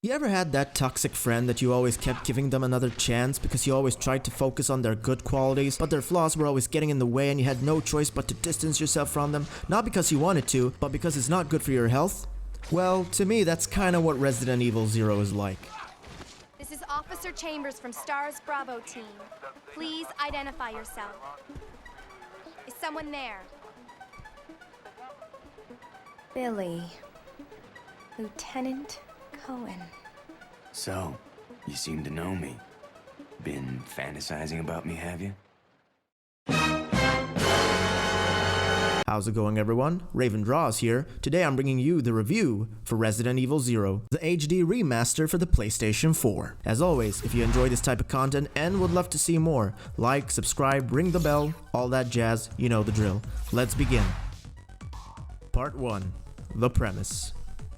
You ever had that toxic friend that you always kept giving them another chance because you always tried to focus on their good qualities, but their flaws were always getting in the way and you had no choice but to distance yourself from them, not because you wanted to, but because it's not good for your health? Well, to me, that's kinda what Resident Evil 0 is like. This is Officer Chambers from STARS Bravo team. Please identify yourself. Is someone there? Billy. Lieutenant Cohen. So, you seem to know me. Been fantasizing about me, have you? How's it going, everyone? Raven Draws here. Today I'm bringing you the review for Resident Evil 0, the HD remaster for the PlayStation 4. As always, if you enjoy this type of content and would love to see more, like, subscribe, ring the bell, all that jazz, you know the drill. Let's begin. Part 1. The premise.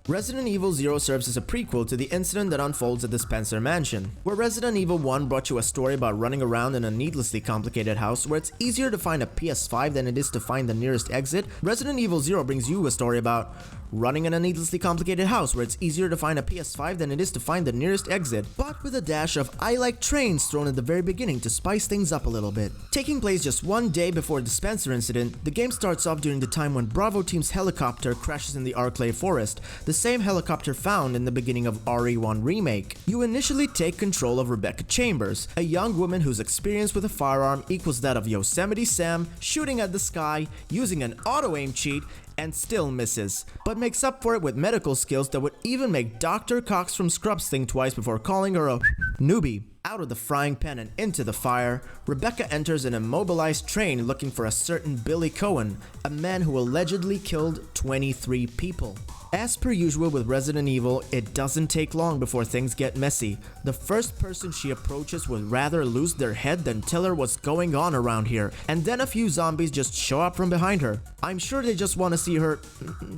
Resident Evil 0 serves as a prequel to the incident that unfolds at the Spencer Mansion, where Resident Evil 1 brought you a story about running around in a needlessly complicated house where it's easier to find a PS5 than it is to find the nearest exit. Resident Evil 0 brings you a story about running in a needlessly complicated house where it's easier to find a PS5 than it is to find the nearest exit, but with a dash of I like trains thrown at the very beginning to spice things up a little bit. Taking place just one day before the Spencer incident, the game starts off during the time when Bravo Team's helicopter crashes in the Arclay Forest, the same helicopter found in the beginning of RE1 Remake. You initially take control of Rebecca Chambers, a young woman whose experience with a firearm equals that of Yosemite Sam shooting at the sky using an auto-aim cheat and still misses, but makes up for it with medical skills that would even make Dr. Cox from Scrubs think twice before calling her a newbie. Out of the frying pan and into the fire, Rebecca enters an immobilized train looking for a certain Billy Cohen, a man who allegedly killed 23 people. As per usual with Resident Evil, it doesn't take long before things get messy. The first person she approaches would rather lose their head than tell her what's going on around here, and then a few zombies just show up from behind her. I'm sure they just want to see her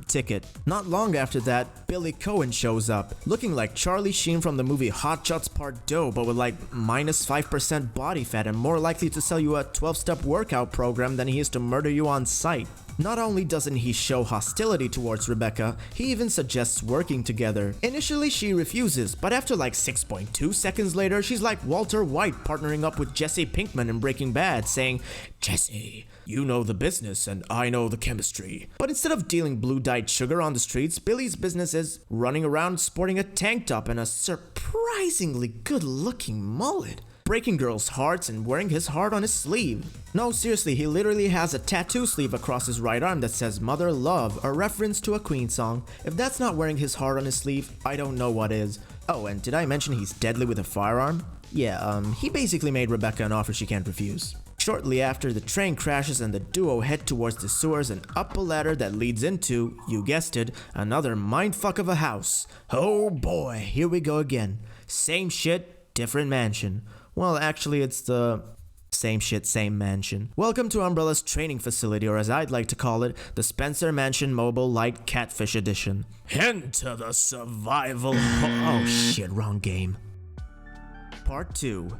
ticket. Not long after that, Billy Cohen shows up, looking like Charlie Sheen from the movie Hot Shots Part 2, but with like minus 5% body fat and more likely to sell you a 12-step workout program than he is to murder you on sight. Not only doesn't he show hostility towards Rebecca, he even suggests working together. Initially she refuses, but after like 6.2 seconds later, she's like Walter White partnering up with Jesse Pinkman in Breaking Bad, saying, "Jesse, you know the business and I know the chemistry." But instead of dealing blue-dyed sugar on the streets, Billy's business is running around sporting a tank top and a surprisingly good-looking mullet, breaking girls' hearts and wearing his heart on his sleeve. No, seriously, he literally has a tattoo sleeve across his right arm that says Mother Love, a reference to a Queen song. If that's not wearing his heart on his sleeve, I don't know what is. Oh, and did I mention he's deadly with a firearm? Yeah, he basically made Rebecca an offer she can't refuse. Shortly after, the train crashes and the duo head towards the sewers and up a ladder that leads into, you guessed it, another mindfuck of a house. Oh boy, here we go again. Same shit, different mansion. Well, actually, it's the same shit, same mansion. Welcome to Umbrella's training facility, or as I'd like to call it, the Spencer Mansion Mobile Light Catfish Edition. Enter the survival. Oh shit, wrong game. Part 2.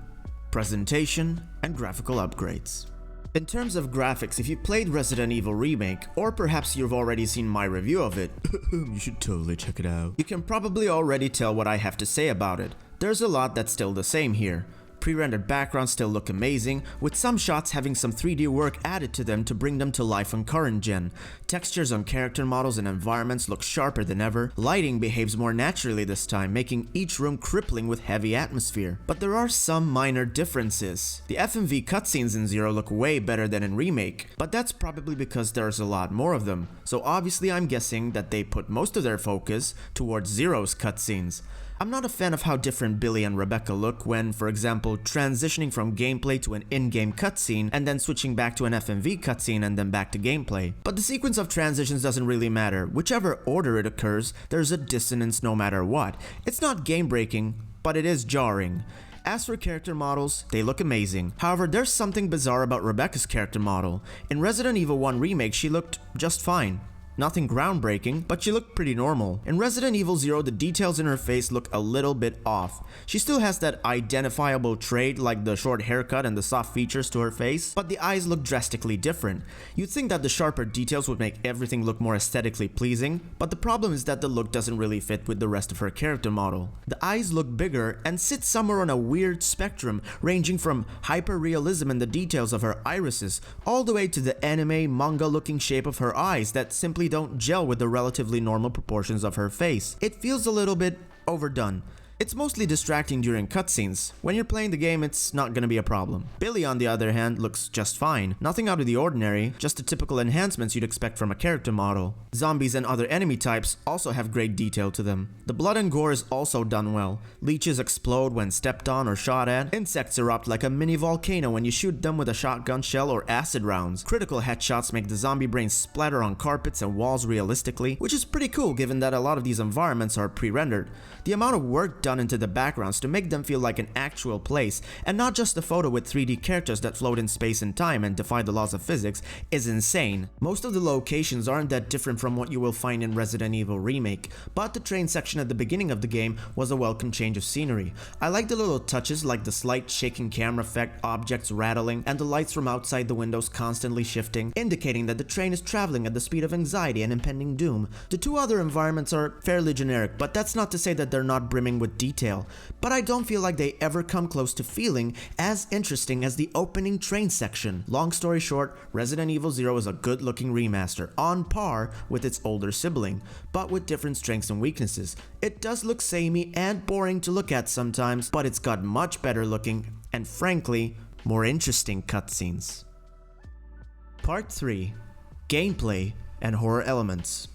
Presentation and graphical upgrades. In terms of graphics, if you played Resident Evil Remake, or perhaps you've already seen my review of it, you should totally check it out. You can probably already tell what I have to say about it. There's a lot that's still the same here. Pre-rendered backgrounds still look amazing, with some shots having some 3D work added to them to bring them to life on current gen. Textures on character models and environments look sharper than ever. Lighting behaves more naturally this time, making each room crippling with heavy atmosphere. But there are some minor differences. The FMV cutscenes in Zero look way better than in Remake, but that's probably because there's a lot more of them. So obviously I'm guessing that they put most of their focus towards Zero's cutscenes. I'm not a fan of how different Billy and Rebecca look when, for example, transitioning from gameplay to an in-game cutscene and then switching back to an FMV cutscene and then back to gameplay. But the sequence of transitions doesn't really matter. Whichever order it occurs, there's a dissonance no matter what. It's not game-breaking, but it is jarring. As for character models, they look amazing. However, there's something bizarre about Rebecca's character model. In Resident Evil 1 Remake, she looked just fine. Nothing groundbreaking, but she looked pretty normal. In Resident Evil 0, the details in her face look a little bit off. She still has that identifiable trait like the short haircut and the soft features to her face, but the eyes look drastically different. You'd think that the sharper details would make everything look more aesthetically pleasing, but the problem is that the look doesn't really fit with the rest of her character model. The eyes look bigger and sit somewhere on a weird spectrum, ranging from hyper-realism in the details of her irises, all the way to the anime, manga-looking shape of her eyes that simply don't gel with the relatively normal proportions of her face. It feels a little bit overdone. It's mostly distracting during cutscenes. When you're playing the game, it's not gonna be a problem. Billy, on the other hand, looks just fine. Nothing out of the ordinary, just the typical enhancements you'd expect from a character model. Zombies and other enemy types also have great detail to them. The blood and gore is also done well. Leeches explode when stepped on or shot at. Insects erupt like a mini volcano when you shoot them with a shotgun shell or acid rounds. Critical headshots make the zombie brains splatter on carpets and walls realistically, which is pretty cool given that a lot of these environments are pre-rendered. The amount of work done into the backgrounds to make them feel like an actual place, and not just a photo with 3D characters that float in space and time and defy the laws of physics, is insane. Most of the locations aren't that different from what you will find in Resident Evil Remake, but the train section at the beginning of the game was a welcome change of scenery. I like the little touches like the slight shaking camera effect, objects rattling, and the lights from outside the windows constantly shifting, indicating that the train is traveling at the speed of anxiety and impending doom. The two other environments are fairly generic, but that's not to say that they're not brimming with detail, but I don't feel like they ever come close to feeling as interesting as the opening train section. Long story short, Resident Evil 0 is a good looking remaster, on par with its older sibling, but with different strengths and weaknesses. It does look samey and boring to look at sometimes, but it's got much better looking and frankly, more interesting cutscenes. Part 3. Gameplay and horror elements.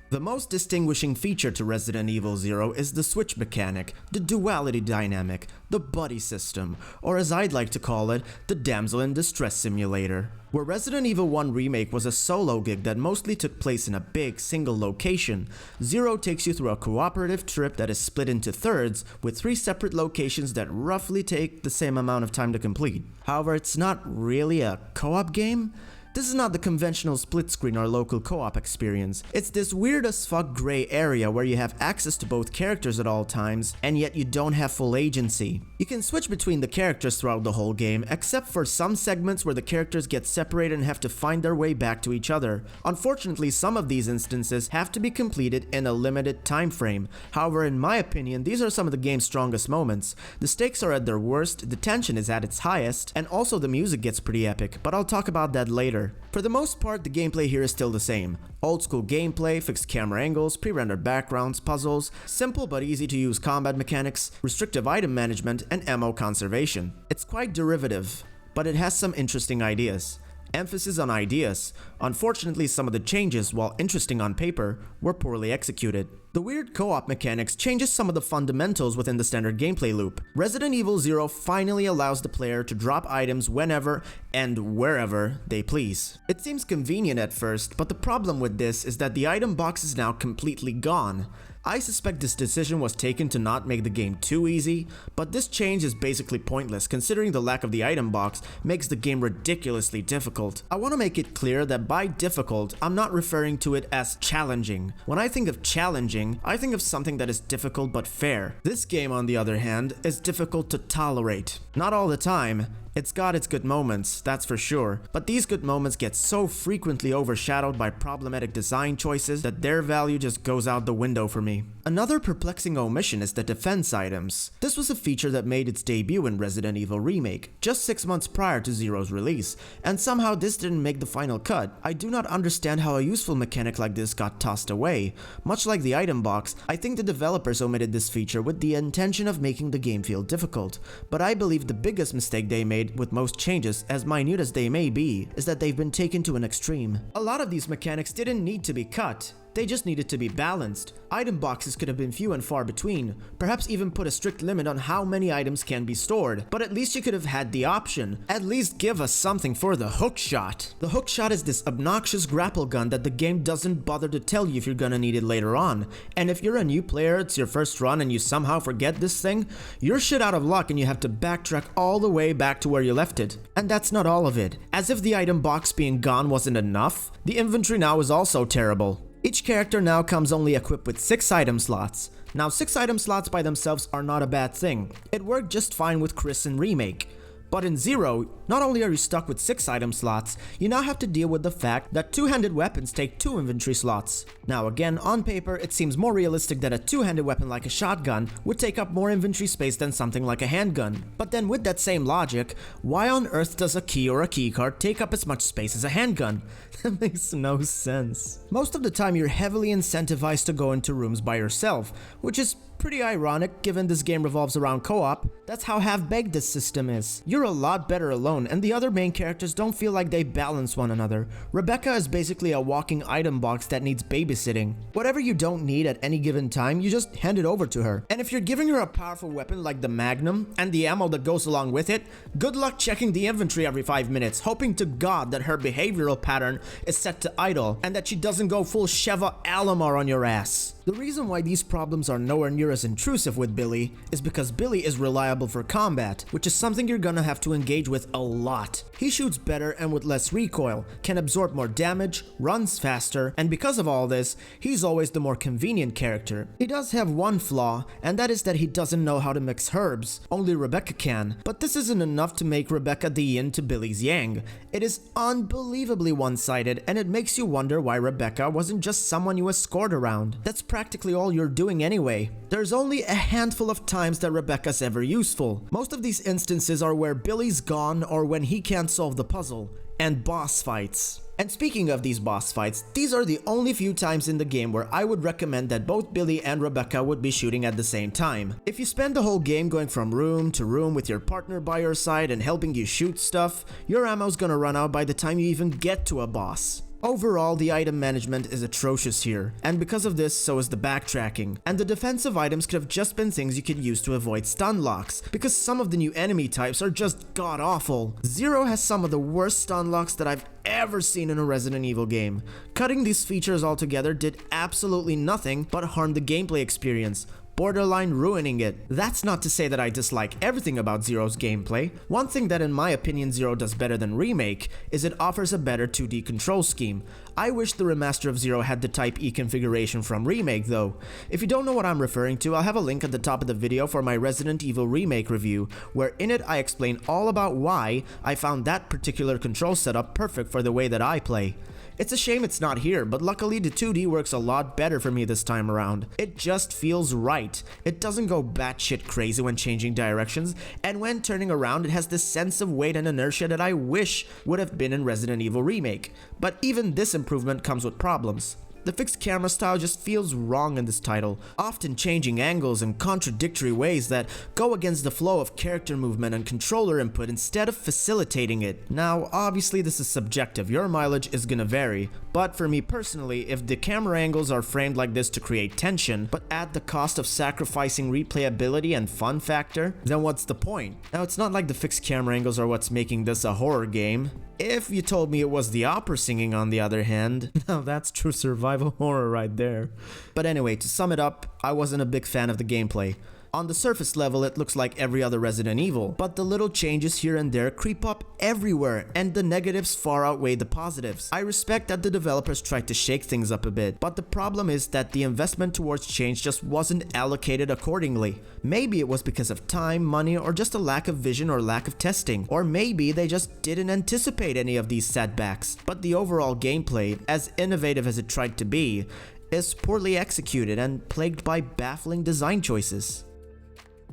The most distinguishing feature to Resident Evil 0 is the switch mechanic, the duality dynamic, the buddy system, or as I'd like to call it, the damsel in distress simulator. Where Resident Evil 1 Remake was a solo gig that mostly took place in a big, single location, 0 takes you through a cooperative trip that is split into thirds with 3 separate locations that roughly take the same amount of time to complete. However, it's not really a co-op game. This is not the conventional split screen or local co-op experience. It's this weird as fuck gray area where you have access to both characters at all times, and yet you don't have full agency. You can switch between the characters throughout the whole game, except for some segments where the characters get separated and have to find their way back to each other. Unfortunately, some of these instances have to be completed in a limited time frame. However, in my opinion, these are some of the game's strongest moments. The stakes are at their worst, the tension is at its highest, and also the music gets pretty epic, but I'll talk about that later. For the most part, the gameplay here is still the same. Old school gameplay, fixed camera angles, pre-rendered backgrounds, puzzles, simple but easy to use combat mechanics, restrictive item management, and ammo conservation. It's quite derivative, but it has some interesting ideas. Emphasis on ideas. Unfortunately, some of the changes, while interesting on paper, were poorly executed. The weird co-op mechanics changes some of the fundamentals within the standard gameplay loop. Resident Evil 0 finally allows the player to drop items whenever and wherever they please. It seems convenient at first, but the problem with this is that the item box is now completely gone. I suspect this decision was taken to not make the game too easy, but this change is basically pointless considering the lack of the item box makes the game ridiculously difficult. I want to make it clear that by difficult, I'm not referring to it as challenging. When I think of challenging, I think of something that is difficult but fair. This game, on the other hand, is difficult to tolerate. Not all the time. It's got its good moments, that's for sure, but these good moments get so frequently overshadowed by problematic design choices that their value just goes out the window for me. Another perplexing omission is the defense items. This was a feature that made its debut in Resident Evil Remake, just 6 months prior to Zero's release, and somehow this didn't make the final cut. I do not understand how a useful mechanic like this got tossed away. Much like the item box, I think the developers omitted this feature with the intention of making the game feel difficult, but I believe the biggest mistake they made with most changes, as minute as they may be, is that they've been taken to an extreme. A lot of these mechanics didn't need to be cut. They just needed to be balanced. Item boxes could have been few and far between, perhaps even put a strict limit on how many items can be stored, but at least you could have had the option. At least give us something for the hookshot. The hookshot is this obnoxious grapple gun that the game doesn't bother to tell you if you're gonna need it later on, and if you're a new player, it's your first run and you somehow forget this thing, you're shit out of luck and you have to backtrack all the way back to where you left it. And that's not all of it. As if the item box being gone wasn't enough, the inventory now is also terrible. Each character now comes only equipped with 6 item slots. Now 6 item slots by themselves are not a bad thing. It worked just fine with Chris in Remake. But in Zero, not only are you stuck with 6 item slots, you now have to deal with the fact that two-handed weapons take 2 inventory slots. Now again, on paper, it seems more realistic that a two-handed weapon like a shotgun would take up more inventory space than something like a handgun. But then with that same logic, why on earth does a key or a keycard take up as much space as a handgun? That makes no sense. Most of the time you're heavily incentivized to go into rooms by yourself, which is pretty ironic given this game revolves around co-op. That's how half-baked this system is. You're a lot better alone, and the other main characters don't feel like they balance one another. Rebecca is basically a walking item box that needs babysitting. Whatever you don't need at any given time, you just hand it over to her. And if you're giving her a powerful weapon like the Magnum, and the ammo that goes along with it, good luck checking the inventory every 5 minutes, hoping to God that her behavioral pattern is set to idle, and that she doesn't go full Sheva Alomar on your ass. The reason why these problems are nowhere near as intrusive with Billy is because Billy is reliable for combat, which is something you're gonna have to engage with a lot. He shoots better and with less recoil, can absorb more damage, runs faster, and because of all this, he's always the more convenient character. He does have one flaw, and that is that he doesn't know how to mix herbs. Only Rebecca can, but this isn't enough to make Rebecca the yin to Billy's yang. It is unbelievably one-sided, and it makes you wonder why Rebecca wasn't just someone you escort around. That's practically all you're doing anyway. There's only a handful of times that Rebecca's ever useful. Most of these instances are where Billy's gone or when he can't solve the puzzle. And boss fights. And speaking of these boss fights, these are the only few times in the game where I would recommend that both Billy and Rebecca would be shooting at the same time. If you spend the whole game going from room to room with your partner by your side and helping you shoot stuff, your ammo's gonna run out by the time you even get to a boss. Overall, the item management is atrocious here, and because of this, so is the backtracking. And the defensive items could have just been things you could use to avoid stun locks, because some of the new enemy types are just god-awful. Zero has some of the worst stun locks that I've ever seen in a Resident Evil game. Cutting these features altogether did absolutely nothing but harm the gameplay experience, borderline ruining it. That's not to say that I dislike everything about Zero's gameplay. One thing that in my opinion Zero does better than Remake is it offers a better 2D control scheme. I wish the remaster of Zero had the Type E configuration from Remake though. If you don't know what I'm referring to, I'll have a link at the top of the video for my Resident Evil Remake review, where in it I explain all about why I found that particular control setup perfect for the way that I play. It's a shame it's not here, but luckily the 2D works a lot better for me this time around. It just feels right. It doesn't go batshit crazy when changing directions, and when turning around it has this sense of weight and inertia that I wish would have been in Resident Evil Remake. But even this improvement comes with problems. The fixed camera style just feels wrong in this title, often changing angles in contradictory ways that go against the flow of character movement and controller input instead of facilitating it. Now, obviously this is subjective, your mileage is gonna vary, but for me personally, if the camera angles are framed like this to create tension, but at the cost of sacrificing replayability and fun factor, then what's the point? Now, it's not like the fixed camera angles are what's making this a horror game. If you told me it was the opera singing on the other hand, now that's true survival horror right there. But anyway, to sum it up, I wasn't a big fan of the gameplay. On the surface level, it looks like every other Resident Evil, but the little changes here and there creep up everywhere, and the negatives far outweigh the positives. I respect that the developers tried to shake things up a bit, but the problem is that the investment towards change just wasn't allocated accordingly. Maybe it was because of time, money, or just a lack of vision or lack of testing, or maybe they just didn't anticipate any of these setbacks. But the overall gameplay, as innovative as it tried to be, is poorly executed and plagued by baffling design choices.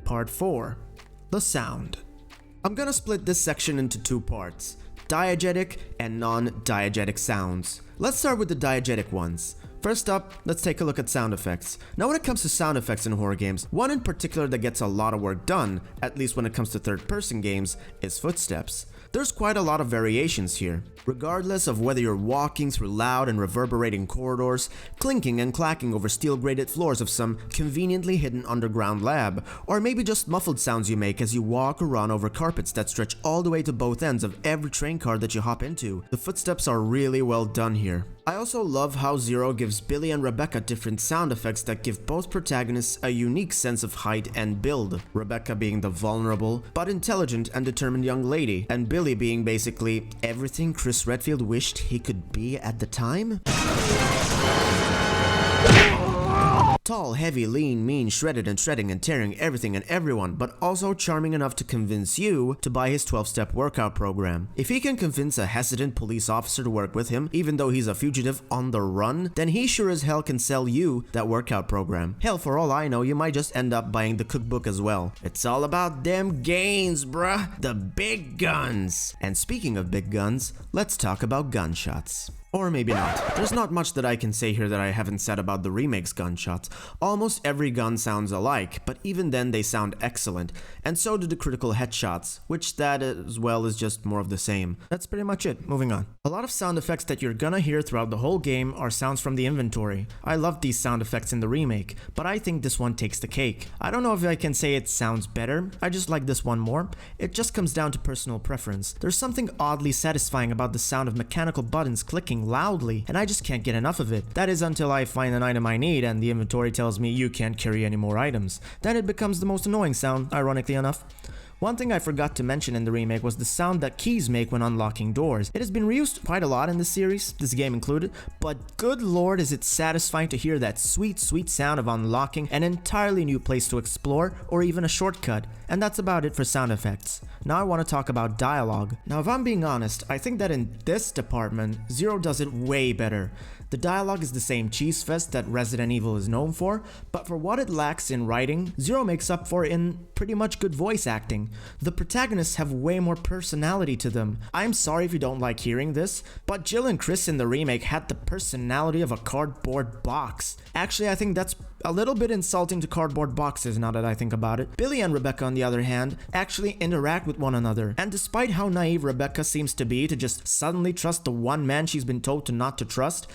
Part 4. The sound. I'm gonna split this section into 2 parts, diegetic and non-diegetic sounds. Let's start with the diegetic ones. First up, let's take a look at sound effects. Now when it comes to sound effects in horror games, one in particular that gets a lot of work done, at least when it comes to third-person games, is footsteps. There's quite a lot of variations here. Regardless of whether you're walking through loud and reverberating corridors, clinking and clacking over steel-grated floors of some conveniently hidden underground lab, or maybe just muffled sounds you make as you walk or run over carpets that stretch all the way to both ends of every train car that you hop into, the footsteps are really well done here. I also love how Zero gives Billy and Rebecca different sound effects that give both protagonists a unique sense of height and build. Rebecca being the vulnerable, but intelligent and determined young lady, and Billy being basically everything Chris Redfield wished he could be at the time. Tall, heavy, lean, mean, shredded and shredding and tearing everything and everyone, but also charming enough to convince you to buy his 12-step workout program. If he can convince a hesitant police officer to work with him, even though he's a fugitive on the run, then he sure as hell can sell you that workout program. Hell, for all I know, you might just end up buying the cookbook as well. It's all about them gains, bruh. The big guns. And speaking of big guns, let's talk about gunshots. Or maybe not. There's not much that I can say here that I haven't said about the remake's gunshots. Almost every gun sounds alike, but even then they sound excellent. And so do the critical headshots, which that as well is just more of the same. That's pretty much it. Moving on. A lot of sound effects that you're gonna hear throughout the whole game are sounds from the inventory. I love these sound effects in the remake, but I think this one takes the cake. I don't know if I can say it sounds better, I just like this one more. It just comes down to personal preference. There's something oddly satisfying about the sound of mechanical buttons clicking loudly, and I just can't get enough of it. That is until I find an item I need and the inventory tells me you can't carry any more items. Then it becomes the most annoying sound, ironically enough. One thing I forgot to mention in the remake was the sound that keys make when unlocking doors. It has been reused quite a lot in the series, this game included, but good lord is it satisfying to hear that sweet, sweet sound of unlocking an entirely new place to explore or even a shortcut. And that's about it for sound effects. Now I want to talk about dialogue. Now if I'm being honest, I think that in this department, Zero does it way better. The dialogue is the same cheese fest that Resident Evil is known for, but for what it lacks in writing, Zero makes up for in pretty much good voice acting. The protagonists have way more personality to them. I'm sorry if you don't like hearing this, but Jill and Chris in the remake had the personality of a cardboard box. Actually, I think that's a little bit insulting to cardboard boxes now that I think about it. Billy and Rebecca, on the other hand, actually interact with one another. And despite how naive Rebecca seems to be to just suddenly trust the one man she's been told to not to trust,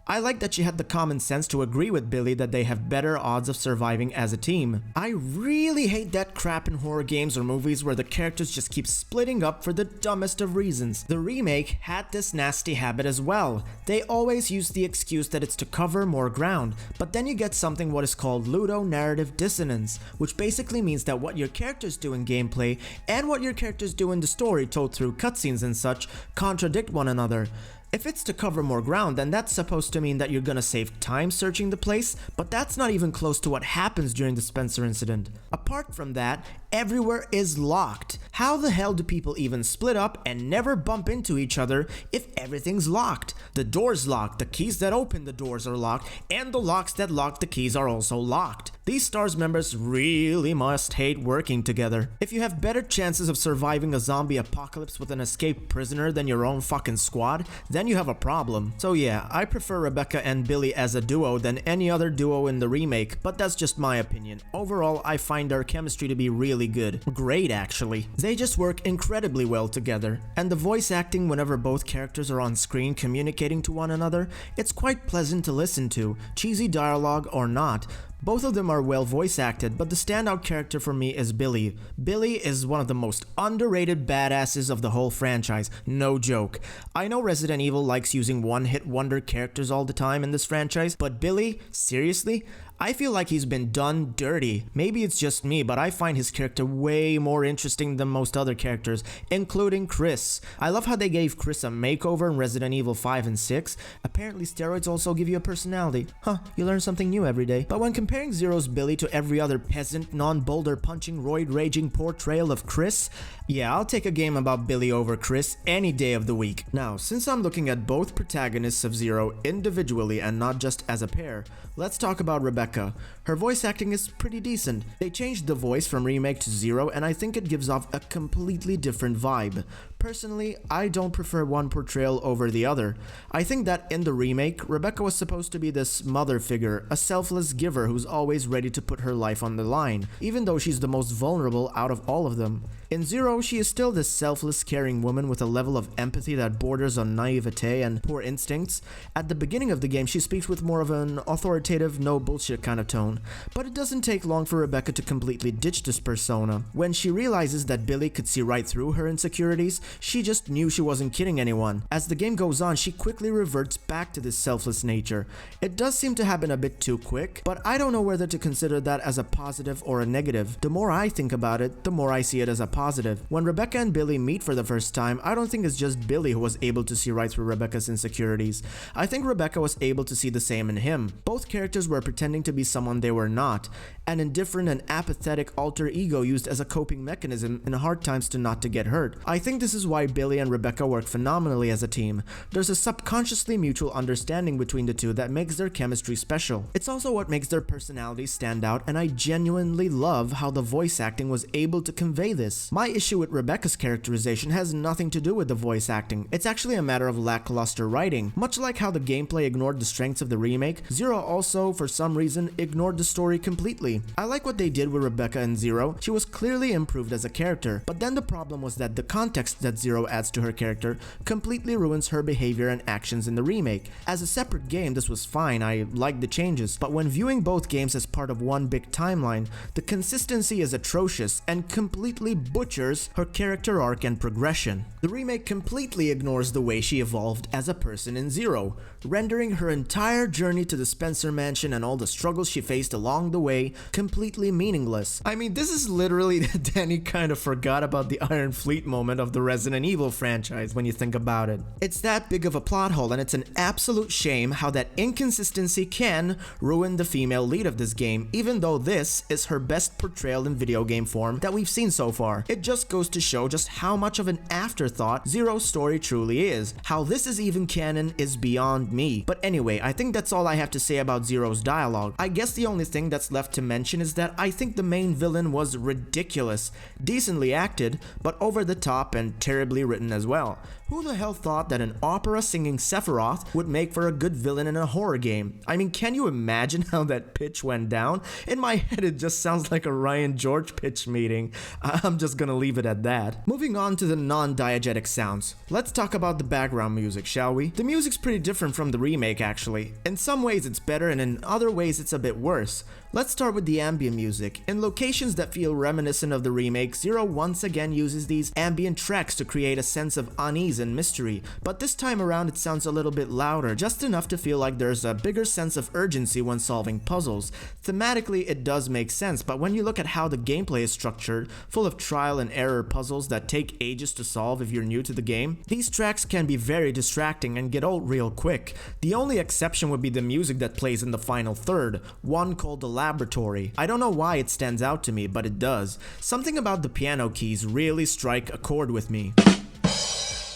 I like that she had the common sense to agree with Billy that they have better odds of surviving as a team. I really hate that crap in horror games or movies where the characters just keep splitting up for the dumbest of reasons. The remake had this nasty habit as well. They always use the excuse that it's to cover more ground, but then you get something what is called ludonarrative dissonance, which basically means that what your characters do in gameplay and what your characters do in the story told through cutscenes and such contradict one another. If it's to cover more ground, then that's supposed to mean that you're gonna save time searching the place, but that's not even close to what happens during the Spencer incident. Apart from that, everywhere is locked. How the hell do people even split up and never bump into each other if everything's locked? The door's locked, the keys that open the doors are locked, and the locks that lock the keys are also locked. These STARS members really must hate working together. If you have better chances of surviving a zombie apocalypse with an escaped prisoner than your own fucking squad, then you have a problem. So yeah, I prefer Rebecca and Billy as a duo than any other duo in the remake, but that's just my opinion. Overall, I find their chemistry to be really good. Great, actually. They just work incredibly well together. And the voice acting whenever both characters are on screen communicating to one another, it's quite pleasant to listen to, cheesy dialogue or not. Both of them are well voice acted, but the standout character for me is Billy. Billy is one of the most underrated badasses of the whole franchise, no joke. I know Resident Evil likes using one-hit wonder characters all the time in this franchise, but Billy, seriously? I feel like he's been done dirty. Maybe it's just me, but I find his character way more interesting than most other characters, including Chris. I love how they gave Chris a makeover in Resident Evil 5 and 6. Apparently steroids also give you a personality. Huh, you learn something new every day. But when comparing Zero's Billy to every other peasant, non-boulder punching, roid-raging portrayal of Chris, yeah, I'll take a game about Billy over Chris any day of the week. Now, since I'm looking at both protagonists of Zero individually and not just as a pair, let's talk about Rebecca. Her voice acting is pretty decent. They changed the voice from Remake to Zero and I think it gives off a completely different vibe. Personally, I don't prefer one portrayal over the other. I think that in the remake, Rebecca was supposed to be this mother figure, a selfless giver who's always ready to put her life on the line, even though she's the most vulnerable out of all of them. In Zero, she is still this selfless, caring woman with a level of empathy that borders on naivete and poor instincts. At the beginning of the game, she speaks with more of an authoritative, no bullshit kind of tone, but it doesn't take long for Rebecca to completely ditch this persona. When she realizes that Billy could see right through her insecurities, She just knew she wasn't kidding anyone. As the game goes on, she quickly reverts back to this selfless nature. It does seem to happen a bit too quick, but I don't know whether to consider that as a positive or a negative. The more I think about it, the more I see it as a positive. When Rebecca and Billy meet for the first time, I don't think it's just Billy who was able to see right through Rebecca's insecurities. I think Rebecca was able to see the same in him. Both characters were pretending to be someone they were not, an indifferent and apathetic alter ego used as a coping mechanism in hard times to not to get hurt. I think this is why Billy and Rebecca work phenomenally as a team. There's a subconsciously mutual understanding between the two that makes their chemistry special. It's also what makes their personalities stand out, and I genuinely love how the voice acting was able to convey this. My issue with Rebecca's characterization has nothing to do with the voice acting. It's actually a matter of lackluster writing. Much like how the gameplay ignored the strengths of the remake, Zero also, for some reason, ignored the story completely. I like what they did with Rebecca in Zero. She was clearly improved as a character, but then the problem was that the context that Zero adds to her character completely ruins her behavior and actions in the remake. As a separate game, this was fine, I liked the changes, but when viewing both games as part of one big timeline, the consistency is atrocious and completely butchers her character arc and progression. The remake completely ignores the way she evolved as a person in Zero, rendering her entire journey to the Spencer Mansion and all the struggles she faced along the way completely meaningless. I mean, this is literally Danny kind of forgot about the Iron Fleet moment of the Resident Evil franchise when you think about it. It's that big of a plot hole, and it's an absolute shame how that inconsistency can ruin the female lead of this game, even though this is her best portrayal in video game form that we've seen so far. It just goes to show just how much of an afterthought Zero's story truly is. How this is even canon is beyond me. But anyway, I think that's all I have to say about Zero's dialogue. I guess the only thing that's left to mention is that I think the main villain was ridiculous, decently acted, but over the top and terribly written as well. Who the hell thought that an opera singing Sephiroth would make for a good villain in a horror game? I mean, can you imagine how that pitch went down? In my head, it just sounds like a Ryan George pitch meeting. I'm just gonna leave it at that. Moving on to the non-diegetic sounds. Let's talk about the background music, shall we? The music's pretty different from the remake, actually. In some ways it's better, and in other ways it's a bit worse. Let's start with the ambient music. In locations that feel reminiscent of the remake, Zero once again uses these ambient tracks to create a sense of unease and mystery, but this time around it sounds a little bit louder, just enough to feel like there's a bigger sense of urgency when solving puzzles. Thematically, it does make sense, but when you look at how the gameplay is structured, full of trial and error puzzles that take ages to solve if you're new to the game, these tracks can be very distracting and get old real quick. The only exception would be the music that plays in the final third, one called the Laboratory. I don't know why it stands out to me, but it does. Something about the piano keys really strike a chord with me.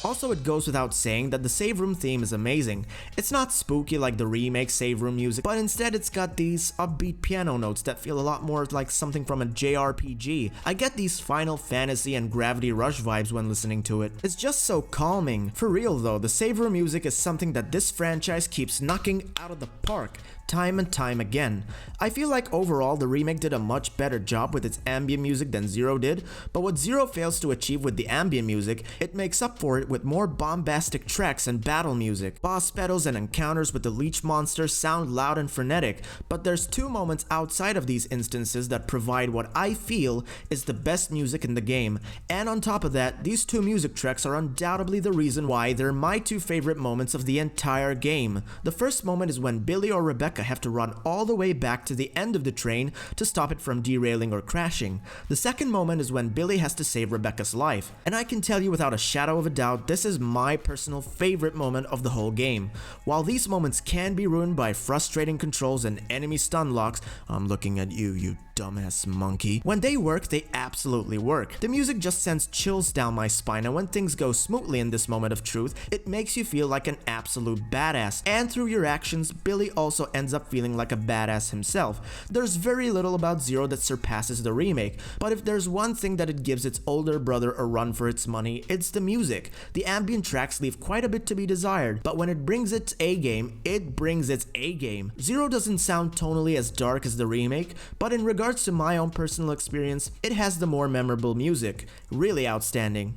Also, it goes without saying that the save room theme is amazing. It's not spooky like the remake save room music, but instead it's got these upbeat piano notes that feel a lot more like something from a JRPG. I get these Final Fantasy and Gravity Rush vibes when listening to it. It's just so calming. For real though, the save room music is something that this franchise keeps knocking out of the park time and time again. I feel like overall the remake did a much better job with its ambient music than Zero did, but what Zero fails to achieve with the ambient music, it makes up for it with more bombastic tracks and battle music. Boss battles and encounters with the leech monsters sound loud and frenetic, but there's two moments outside of these instances that provide what I feel is the best music in the game, and on top of that, these two music tracks are undoubtedly the reason why they're my two favorite moments of the entire game. The first moment is when Billy or Rebecca have to run all the way back to the end of the train to stop it from derailing or crashing. The second moment is when Billy has to save Rebecca's life, and I can tell you without a shadow of a doubt this is my personal favorite moment of the whole game. While these moments can be ruined by frustrating controls and enemy stun locks, I'm looking at you, you dumbass monkey. When they work, they absolutely work. The music just sends chills down my spine, and when things go smoothly in this moment of truth, it makes you feel like an absolute badass. And through your actions, Billy also ends up feeling like a badass himself. There's very little about Zero that surpasses the remake, but if there's one thing that it gives its older brother a run for its money, it's the music. The ambient tracks leave quite a bit to be desired, but when it brings its A game, it brings its A game. Zero doesn't sound tonally as dark as the remake, but in regards to my own personal experience, it has the more memorable music. Really outstanding.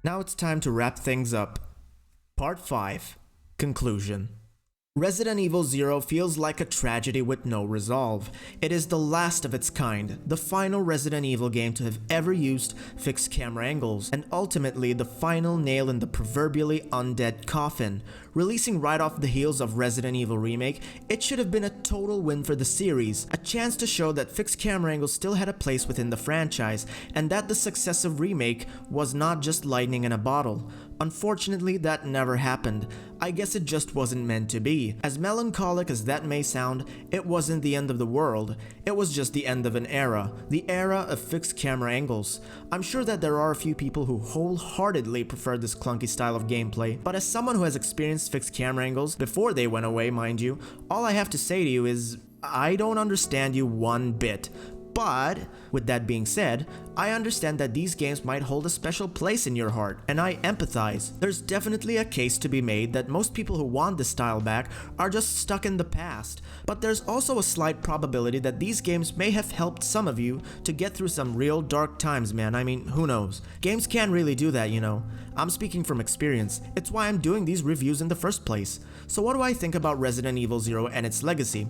Now it's time to wrap things up. Part 5. Conclusion. Resident Evil 0 feels like a tragedy with no resolve. It is the last of its kind, the final Resident Evil game to have ever used fixed camera angles, and ultimately the final nail in the proverbially undead coffin. Releasing right off the heels of Resident Evil Remake, it should have been a total win for the series, a chance to show that fixed camera angles still had a place within the franchise, and that the success of Remake was not just lightning in a bottle. Unfortunately, that never happened. I guess it just wasn't meant to be. As melancholic as that may sound, it wasn't the end of the world. It was just the end of an era, the era of fixed camera angles. I'm sure that there are a few people who wholeheartedly prefer this clunky style of gameplay, but as someone who has experienced fixed camera angles, before they went away mind you, all I have to say to you is, I don't understand you one bit. But, with that being said, I understand that these games might hold a special place in your heart, and I empathize. There's definitely a case to be made that most people who want this style back are just stuck in the past, but there's also a slight probability that these games may have helped some of you to get through some real dark times, man. I mean, who knows? Games can really do that, you know. I'm speaking from experience. It's why I'm doing these reviews in the first place. So what do I think about Resident Evil 0 and its legacy?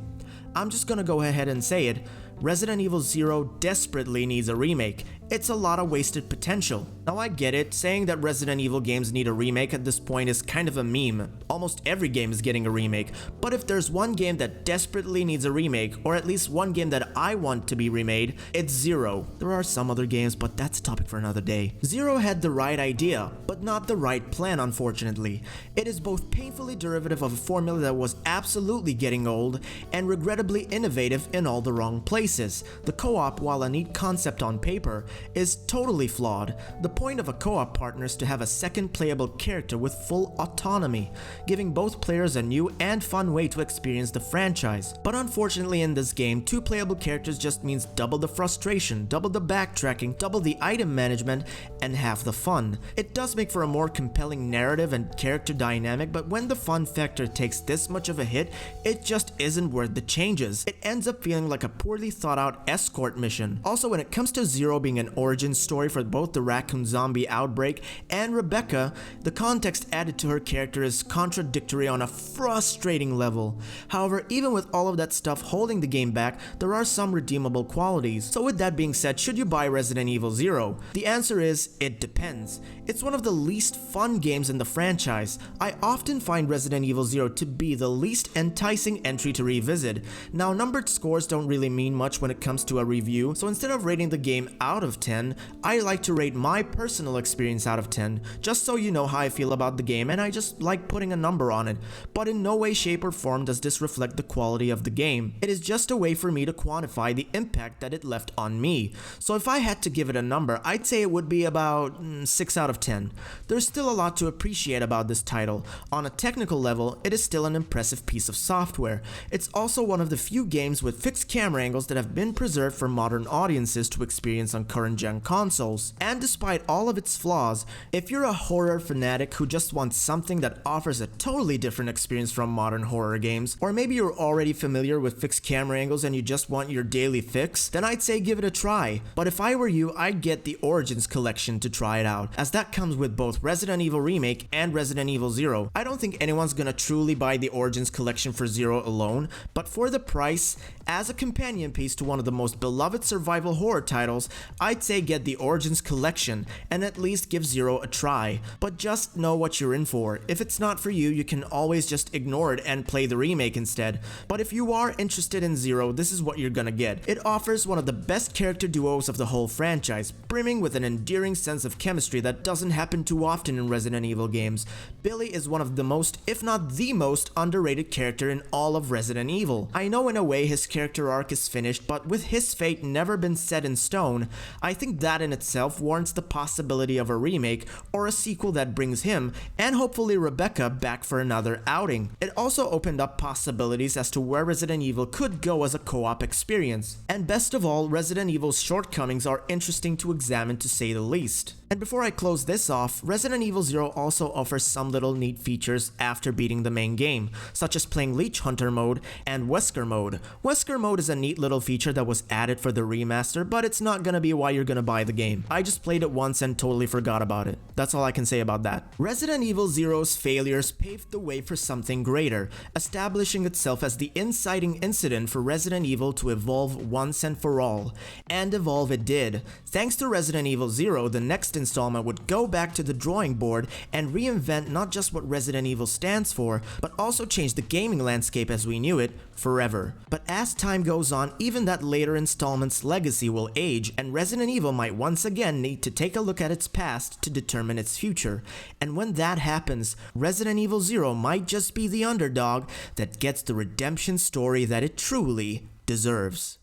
I'm just gonna go ahead and say it. Resident Evil 0 desperately needs a remake. It's a lot of wasted potential. Now I get it, saying that Resident Evil games need a remake at this point is kind of a meme. Almost every game is getting a remake, but if there's one game that desperately needs a remake, or at least one game that I want to be remade, it's 0. There are some other games, but that's a topic for another day. 0 had the right idea, but not the right plan, unfortunately. It is both painfully derivative of a formula that was absolutely getting old, and regrettably innovative in all the wrong places. The co-op, while a neat concept on paper, is totally flawed. The point of a co-op partner is to have a second playable character with full autonomy, giving both players a new and fun way to experience the franchise. But unfortunately in this game, 2 playable characters just means double the frustration, double the backtracking, double the item management, and half the fun. It does make for a more compelling narrative and character dynamic, but when the fun factor takes this much of a hit, it just isn't worth the changes. It ends up feeling like a poorly thought out escort mission. Also, when it comes to 0 being an origin story for both the raccoon zombie outbreak and Rebecca, the context added to her character is contradictory on a frustrating level. However, even with all of that stuff holding the game back, there are some redeemable qualities. So with that being said, should you buy Resident Evil 0? The answer is, it depends. It's one of the least fun games in the franchise. I often find Resident Evil 0 to be the least enticing entry to revisit. Now, numbered scores don't really mean much when it comes to a review, so instead of rating the game out of 10, I like to rate my personal experience out of 10, just so you know how I feel about the game, and I just like putting a number on it. But in no way, shape, or form does this reflect the quality of the game. It is just a way for me to quantify the impact that it left on me. So if I had to give it a number, I'd say it would be about 6 out of 10. There's still a lot to appreciate about this title. On a technical level, it is still an impressive piece of software. It's also one of the few games with fixed camera angles that have been preserved for modern audiences to experience on current-gen consoles. And despite all of its flaws, if you're a horror fanatic who just wants something that offers a totally different experience from modern horror games, or maybe you're already familiar with fixed camera angles and you just want your daily fix, then I'd say give it a try. But if I were you, I'd get the Origins collection to try it out, as that comes with both Resident Evil Remake and Resident Evil 0. I don't think anyone's gonna truly buy the Origins collection for 0 alone, but for the price, as a companion piece to one of the most beloved survival horror titles, I'd say get the Origins collection and at least give 0 a try. But just know what you're in for. If it's not for you, you can always just ignore it and play the remake instead. But if you are interested in 0, this is what you're gonna get. It offers one of the best character duos of the whole franchise, brimming with an endearing sense of chemistry that doesn't happen too often in Resident Evil games. Billy is one of the most, if not the most, underrated character in all of Resident Evil. I know in a way his character arc is finished, but with his fate never been set in stone, I think that in itself warrants the possibility of a remake or a sequel that brings him, and hopefully Rebecca, back for another outing. It also opened up possibilities as to where Resident Evil could go as a co-op experience. And best of all, Resident Evil's shortcomings are interesting to examine to say the least. And before I close this off, Resident Evil 0 also offers some little neat features after beating the main game, such as playing Leech Hunter mode and Wesker mode. Wesker mode is a neat little feature that was added for the remaster, but it's not gonna be why you're gonna buy the game. I just played it once and totally forgot about it. That's all I can say about that. Resident Evil Zero's failures paved the way for something greater, establishing itself as the inciting incident for Resident Evil to evolve once and for all. And evolve it did. Thanks to Resident Evil Zero, the next installment would go back to the drawing board and reinvent not just what Resident Evil stands for, but also change the gaming landscape as we knew it forever. But as time goes on, even that later installment's legacy will age, and Resident Evil might once again need to take a look at its past to determine its future. And when that happens, Resident Evil Zero might just be the underdog that gets the redemption story that it truly deserves.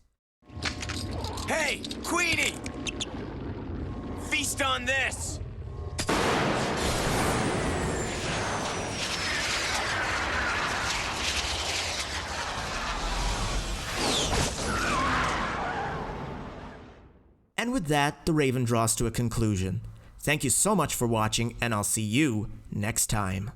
Hey, Queenie! Feast on this! And with that, the Raven draws to a conclusion. Thank you so much for watching, and I'll see you next time.